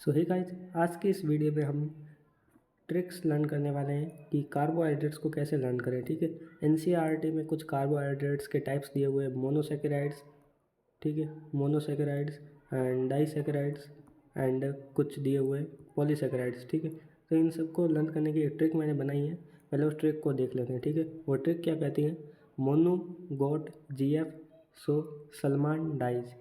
सो hey guys, आज की इस वीडियो में हम ट्रिक्स लर्न करने वाले हैं कि कार्बोहाइड्रेट्स को कैसे लर्न करें। ठीक है, एनसीईआरटी में कुछ कार्बोहाइड्रेट्स के टाइप्स दिए हुए हैं, मोनोसेकेराइड्स, ठीक है, मोनोसेकेराइड्स एंड डाइसेकेराइड्स एंड कुछ दिए हुए हैं पॉलीसेकेराइड्स। ठीक है, तो इन सबको लर्न करने की एक ट्रिक मैंने बनाई है। पहले उस ट्रिक को देख लेते हैं। ठीक है, वो ट्रिक क्या कहती है? मोनो गोट जीएफ सो सलमान डाइज।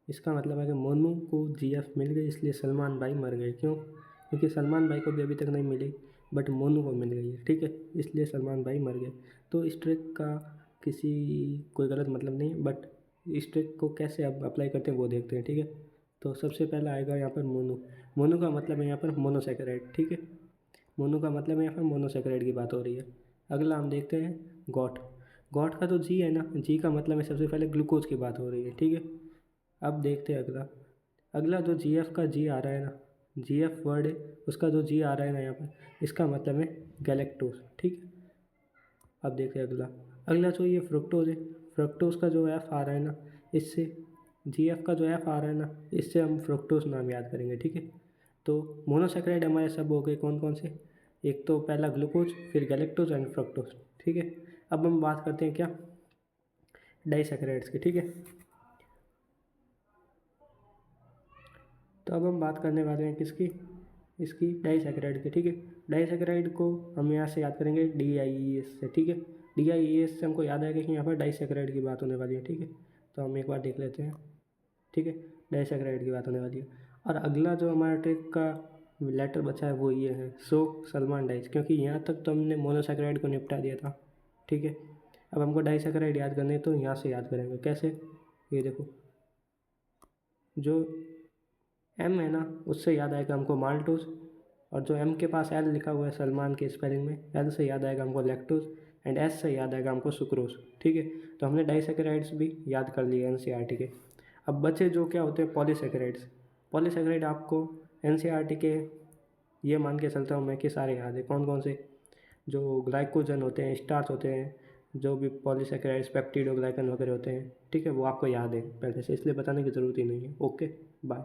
इसका मतलब है कि मोनू को जीएफ मिल गई, इसलिए सलमान भाई मर गए। क्यों? क्योंकि सलमान भाई को भी अभी तक नहीं मिली, बट मोनू को मिल गई है। ठीक है, इसलिए सलमान भाई मर गए। तो इस ट्रिक का किसी कोई गलत मतलब नहीं है, बट इस ट्रिक को कैसे अब अप्लाई करते हैं वो देखते हैं। ठीक है, तो सबसे पहला आएगा यहाँ पर मोनू। मोनू का मतलब है यहाँ पर मोनोसेकेराइड। ठीक है, मोनू का मतलब है यहाँ पर मोनोसेकेराइड की बात हो रही है। अगला हम देखते हैं गॉट। गॉट का तो जी है ना, जी का मतलब है सबसे पहले ग्लूकोज की बात हो रही है। ठीक है, अब देखते हैं अगला। अगला जो जी एफ का जी आ रहा है ना, जी एफ वर्ड है, उसका जो जी आ रहा है ना यहाँ पर, इसका मतलब है गैलेक्टोज। ठीक है, अब देखते हैं अगला। अगला जो ये फ्रुक्टोज है, फ्रुक्टोज का जो एफ आ रहा है ना, इससे जी एफ का जो एफ आ रहा है ना, इससे हम फ्रुक्टोज नाम याद करेंगे। ठीक है, तो मोनोसेक्राइड हमारे सब हो गए। कौन कौन से? एक तो पहला ग्लूकोज, फिर गैलेक्टोज एंड फ्रुक्टोज। ठीक है, अब हम बात करते हैं क्या, डाइसेक्राइड्स की। ठीक है, तो अब हम बात करने वाले हैं किसकी? इसकी डाइसेकेराइड की। ठीक है, डाइसेकेराइड को हम यहाँ से याद करेंगे DIES से। ठीक है, DIES से हमको याद आएगा कि यहाँ पर डाइसेकेराइड की बात होने वाली है। ठीक है, तो हम एक बार देख लेते हैं। ठीक है, डाइसेकेराइड की बात होने वाली है। और अगला जो हमारा ट्रिक का लेटर बचा है वो ये है, सो सलमान डाइस, क्योंकि यहाँ तक तो हमने मोनोसेकेराइड को निपटा दिया था। ठीक है, अब हमको डाइसेकेराइड याद करने हैं, तो यहाँ से याद करेंगे। कैसे? ये देखो, जो एम है ना, उससे याद आएगा हमको माल्टोज, और जो एम के पास एल लिखा हुआ है सलमान के स्पेलिंग में, एल से याद आएगा हमको लैक्टोज, एंड एस से याद आएगा हमको सुक्रोज। ठीक है, तो हमने डाइसेकेराइड्स भी याद कर लिए एनसीईआरटी के। अब बचे जो क्या होते हैं, पॉलीसेकेराइड्स। पॉलीसेकेराइड आपको एनसीईआरटी के ये मान के चलता हूँ मैं कि सारे याद है। कौन कौन से? जो ग्लाइकोजन होते हैं, स्टार्च होते हैं, जो भी पॉलीसेकेराइड्स, पेप्टिडोग्लाइकन वगैरह होते हैं। ठीक है, वो आपको याद है पहले से, इसलिए बताने की ज़रूरत ही नहीं है। Okay, bye.